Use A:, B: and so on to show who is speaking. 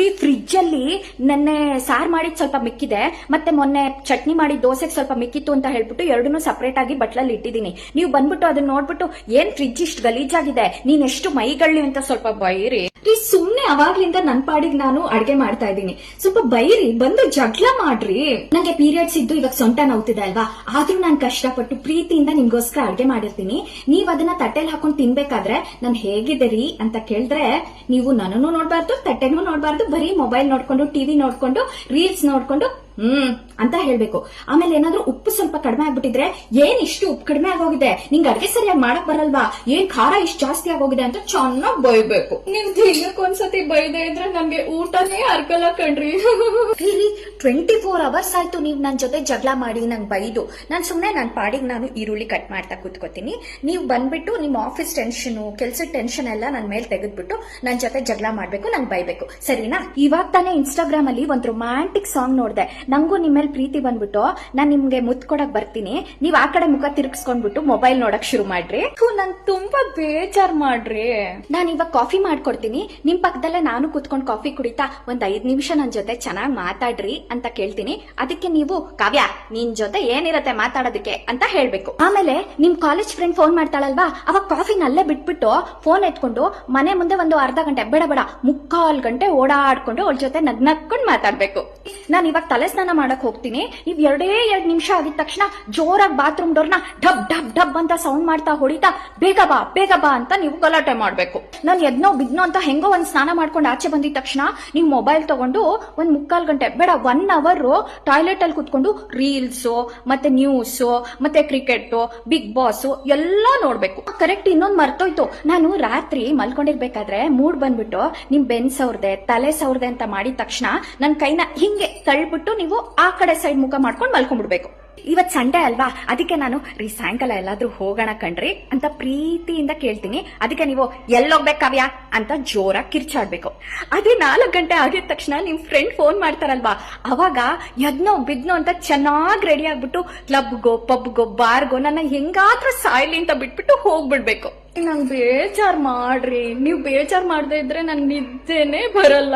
A: ಈ ಫ್ರಿಜ್ ಅಲ್ಲಿ ನೆನ್ನೆ ಸಾರ್ ಮಾಡಿದ್ ಸ್ವಲ್ಪ ಮಿಕ್ಕಿದೆ, ಮತ್ತೆ ಮೊನ್ನೆ ಚಟ್ನಿ ಮಾಡಿ ದೋಸೆಗೆ ಸ್ವಲ್ಪ ಮಿಕ್ಕಿತ್ತು ಅಂತ ಹೇಳ್ಬಿಟ್ಟು ಎರಡನ್ನೂ ಸಪರೇಟ್ ಆಗಿ ಬಟ್ಲಲ್ಲಿ ಇಟ್ಟಿದ್ದೀನಿ. ನೀವು ಬಂದ್ಬಿಟ್ಟು ಅದನ್ನ ನೋಡ್ಬಿಟ್ಟು ಏನ್ ಫ್ರಿಜ್ ಇಷ್ಟು ಗಲೀಜಾಗಿದೆ, ನೀನ್ ಎಷ್ಟು ಮೈಗಳ್ಳಿ ಅಂತ ಸ್ವಲ್ಪ ಬೈರಿ. ಸುಮ್ನೆ ಅವಾಗ್ಲಿಂದ ನನ್ ಪಾಡಿಗೆ ನಾನು ಅಡ್ಗೆ ಮಾಡ್ತಾ ಇದ್ದೀನಿ, ಸ್ವಲ್ಪ ಬೈರಿ, ಬಂದು ಜಗಳ ಮಾಡ್ರಿ. ನಂಗೆ ಪೀರಿಯಡ್ಸ್ ಇದ್ದು ಇವಾಗ ಸೊಂಟ ನೋವ್ತಿದೆ ಅಲ್ವಾ, ಆದ್ರೂ ನಾನು ಕಷ್ಟಪಟ್ಟು ಪ್ರೀತಿಯಿಂದ ನಿಮ್ಗೋಸ್ಕರ ಅಡ್ಗೆ ಮಾಡಿರ್ತೀನಿ. ನೀವ್ ಅದನ್ನ ತಟ್ಟೆಲ್ ಹಾಕೊಂಡು ತಿನ್ಬೇಕಾದ್ರೆ ನಾನು ಹೇಗಿದೆ ರೀ ಅಂತ ಕೇಳಿದ್ರೆ ನೀವು ನನ್ನನ್ನು ನೋಡ್ಬಾರ್ದು, ತಟ್ಟೆನೂ ನೋಡ್ಬಾರ್ದು, ಬರೀ ಮೊಬೈಲ್ ನೋಡ್ಕೊಂಡು, ಟಿವಿ ನೋಡ್ಕೊಂಡು, ರೀಲ್ಸ್ ನೋಡ್ಕೊಂಡು ಅಂತ ಹೇಳ್ಬೇಕು. ಆಮೇಲೆ ಏನಾದ್ರೂ ಉಪ್ಪು ಸ್ವಲ್ಪ ಕಡಿಮೆ ಆಗ್ಬಿಟ್ಟಿದ್ರೆ, ಏನ್ ಇಷ್ಟು ಉಪ್ಪು ಕಡಿಮೆ ಆಗೋಗಿದೆ, ನಿಂಗೆ ಅಡ್ಗೆ ಸರಿಯಾಗಿ ಮಾಡಕ್ ಬರಲ್ವಾ, ಏನ್ ಖಾರ ಇಷ್ಟು ಜಾಸ್ತಿ ಆಗೋಗಿದೆ ಅಂತ ಚೆನ್ನಾಗ್ ಬೈಬೇಕು. ನೀವ್ ದಿನಕ್ಕೊಂದ್ಸತಿ ಬೈದೆ ಇದ್ರೆ ನನ್ಗೆ ಊಟನೇ ಅರ್ಕಲ್ಲ ಕಣ್ರಿ. 24 hours ಆಯ್ತು ನೀವ್ ನನ್ ಜೊತೆ ಜಗಳ ಮಾಡಿ ನಂಗೆ ಬೈದು. ನಾನ್ ಸುಮ್ನೆ ನನ್ ಪಾಡಿಗೆ ನಾನು ಈರುಳ್ಳಿ ಕಟ್ ಮಾಡ್ತಾ ಕೂತ್ಕೋತೀನಿ, ನೀವ್ ಬಂದ್ಬಿಟ್ಟು ನಿಮ್ ಆಫೀಸ್ ಟೆನ್ಷನ್, ಕೆಲ್ಸದ ಟೆನ್ಷನ್ ಎಲ್ಲ ನನ್ ಮೇಲೆ ತೆಗೆದ್ಬಿಟ್ಟು ನನ್ ಜೊತೆ ಜಗಳ ಮಾಡ್ಬೇಕು, ನಂಗೆ ಬೈಬೇಕು, ಸರಿನಾ? ಇವಾಗ ತಾನೇ ಇನ್ಸ್ಟಾಗ್ರಾಮ್ ಅಲ್ಲಿ ಒಂದ್ ರೊಮ್ಯಾಂಟಿಕ್ ಸಾಂಗ್ ನೋಡ್ದೆ, ನಂಗೂ ನಿಮ್ ಮೇಲೆ ಪ್ರೀತಿ ಬಂದ್ಬಿಟ್ಟು ನಾನ್ ನಿಮ್ಗೆ ಮುತ್ ಕೊಡಕ್ ಬರ್ತೀನಿ, ನೀವ್ ಆ ಕಡೆ ಮುಖ ತಿರ್ಗಿಸ್ಕೊಂಡ್ಬಿಟ್ಟು ಮೊಬೈಲ್ ನೋಡಕ್ ಶುರು ಮಾಡ್ರಿ. ನನ್ ತುಂಬಾ ಬೇಜಾರ್ ಮಾಡ್ರಿ. ನಾನ್ ಇವಾಗ ಕಾಫಿ ಮಾಡ್ಕೊಡ್ತೀನಿ, ನಿಮ್ ಪಕ್ಕದಲ್ಲೇ ನಾನು ಕೂತ್ಕೊಂಡ್ ಕಾಫಿ ಕುಡಿತಾ ಒಂದ್ 5 ನಿಮಿಷ ನನ್ ಜೊತೆ ಚೆನ್ನಾಗ್ ಮಾತಾಡ್ರಿ ಅಂತ ಕೇಳ್ತೀನಿ. ಅದಕ್ಕೆ ನೀವು ಕಾವ್ಯ ನಿನ್ ಜೊತೆ ಏನಿರತ್ತೆ ಮಾತಾಡೋದಕ್ಕೆ ಅಂತ ಹೇಳ್ಬೇಕು. ಆಮೇಲೆ ನಿಮ್ ಕಾಲೇಜ್ ಫ್ರೆಂಡ್ ಫೋನ್ ಮಾಡ್ತಾಳಲ್ವಾ, ಅವಾಗ ಕಾಫಿನ ಅಲ್ಲೇ ಬಿಟ್ಬಿಟ್ಟು ಫೋನ್ ಎತ್ಕೊಂಡು ಮನೆ ಮುಂದೆ ಒಂದು ಅರ್ಧ ಗಂಟೆ, ಬೇಡ 3/4 ಗಂಟೆ ಓಡಾಡ್ಕೊಂಡು ಅವಳ ಜೊತೆ ನಗ್ನಕ್ಕೊಂಡ್ ಮಾತಾಡ್ಬೇಕು. ನಾನ್ ಇವಾಗ ತಲೆ ಸ್ನಾನ ಮಾಡಕ್ ಹೋಗ್ತೀನಿ, ನೀವ್ 2 ನಿಮಿಷ ಆಗಿದ ತಕ್ಷಣ ಜೋರಾಗಿ ಬಾತ್ರೂಮ್ ಡೋರ್ನ ಡಬ್ ಡಬ್ ಡಬ್ ಅಂತ ಸೌಂಡ್ ಮಾಡ್ತಾ ಹೊಡಿತಾ ಬೇಗ ಬಾ ಅಂತ ನೀವು ಗಲಾಟೆ ಮಾಡ್ಬೇಕು. ನಾನ್ ಎದ್ನೋ ಬಿದ್ನೋ ಅಂತ ಹೆಂಗೋ ಒಂದ್ ಸ್ನಾನ ಮಾಡ್ಕೊಂಡು ಆಚೆ ಬಂದಿದ ತಕ್ಷಣ ನೀವು ಮೊಬೈಲ್ ತಗೊಂಡು 1/4 ಗಂಟೆ, ಬೇಡ 1 hour ಟಾಯ್ಲೆಟ್ ಅಲ್ಲಿ ಕುತ್ಕೊಂಡು ರೀಲ್ಸ್ ಮತ್ತೆ ನ್ಯೂಸ್ ಮತ್ತೆ ಕ್ರಿಕೆಟ್, ಬಿಗ್ ಬಾಸ್ ಎಲ್ಲ ನೋಡ್ಬೇಕು. ಕರೆಕ್ಟ್ ಇನ್ನೊಂದ್ ಮರ್ತೋಯ್ತು, ನಾನು ರಾತ್ರಿ ಮಲ್ಕೊಂಡಿರ್ಬೇಕಾದ್ರೆ ಮೂಡ್ ಬಂದ್ಬಿಟ್ಟು ನಿಮ್ ಬೆನ್ ಸವ್ರದೆ, ತಲೆ ಸವ್ರದೆ ಅಂತ ಮಾಡಿದ ತಕ್ಷಣ ನನ್ ಕೈನ ಹಿಂಗೆ ತಳ್ಬಿಟ್ಟು ನೀವು ಆ ಕಡೆ ಸೈಡ್ ಮುಖ ಮಾಡ್ಕೊಂಡು ಮಲ್ಕೊಂಡ್ಬಿಡ್ಬೇಕು. ಇವತ್ ಸಂಡೆ ಅಲ್ವಾ, ಅದಕ್ಕೆ ನಾನು ಸಾಯಂಕಾಲ ಎಲ್ಲಾದ್ರೂ ಹೋಗೋಣ ಕಣ್ರಿ ಅಂತ ಪ್ರೀತಿಯಿಂದ ಕೇಳ್ತೀನಿ. ಅದಕ್ಕೆ ನೀವು ಎಲ್ಲೋಗ್ಬೇಕು ಕಾವ್ಯ ಅಂತ ಜೋರಾಗಿ ಕಿರ್ಚಾಡ್ಬೇಕು. ಅದೇ 4 ಗಂಟೆ ಆಗಿದ ತಕ್ಷಣ ನಿಮ್ ಫ್ರೆಂಡ್ ಫೋನ್ ಮಾಡ್ತಾರಲ್ವಾ, ಅವಾಗ ಎದ್ನೋ ಬಿದ್ನೋ ಅಂತ ಚೆನ್ನಾಗಿ ರೆಡಿ ಆಗ್ಬಿಟ್ಟು ಕ್ಲಬ್ಗೋ, ಪಬ್ಗೋ, ಬಾರ್ಗೋ ನನ್ನ ಹೆಂಗಾದ್ರೂ ಸಾಯ್ಲಿ ಅಂತ ಬಿಟ್ಬಿಟ್ಟು ಹೋಗ್ಬಿಡ್ಬೇಕು. ನಂಗೆ ಬೇಜಾರ್ ಮಾಡ್ರಿ, ನೀವು ಬೇಜಾರ್ ಮಾಡದೇ ಇದ್ರೆ ನಂಗೆ ನಿದ್ದೆನೆ ಬರಲ್ಲ.